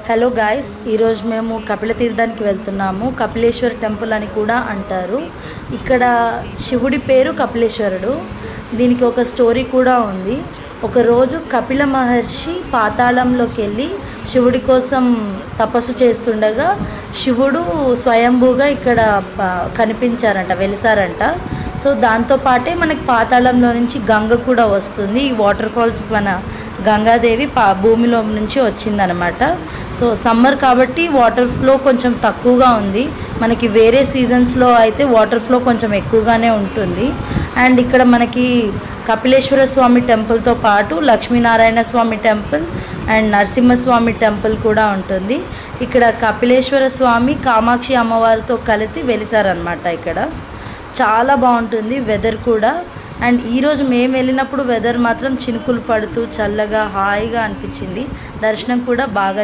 Hello guys, ఈరోజు మేము కపిల తీర్థానికి వెళ్తున్నాము. కపిలేశ్వర టెంపుల్ అని కూడా అంటారు. ఇక్కడ శివుడి పేరు కపిలేశ్వరుడు. దీనికి ఒక స్టోరీ కూడా ఉంది. ఒకరోజు కపిల మహర్షి పాతాళంలోకి వెళ్ళి శివుడి కోసం తపస్సు చేస్తుండగా శివుడు స్వయంభూగా ఇక్కడ కనిపించారంట, వెలిసారంట. సో దాంతోపాటే మనకి పాతాళంలో నుంచి గంగ కూడా వస్తుంది. ఈ వాటర్ ఫాల్స్ మన గంగాదేవి భూమిలో నుంచి వచ్చిందనమాట. సో సమ్మర్ కాబట్టి వాటర్ ఫ్లో కొంచెం తక్కువగా ఉంది. మనకి వేరే సీజన్స్లో అయితే వాటర్ ఫ్లో కొంచెం ఎక్కువగానే ఉంటుంది. అండ్ ఇక్కడ మనకి కపిలేశ్వర స్వామి టెంపుల్తో పాటు లక్ష్మీనారాయణ స్వామి టెంపుల్ అండ్ నరసింహస్వామి టెంపుల్ కూడా ఉంటుంది. ఇక్కడ కపిలేశ్వర స్వామి కామాక్షి అమ్మవారితో కలిసి వెలిసారనమాట. ఇక్కడ చాలా బాగుంటుంది వెదర్ కూడా. అండ్ ఈరోజు మేము వెళ్ళినప్పుడు వెదర్ మాత్రం చినుకులు పడుతూ చల్లగా హాయిగా అనిపించింది. దర్శనం కూడా బాగా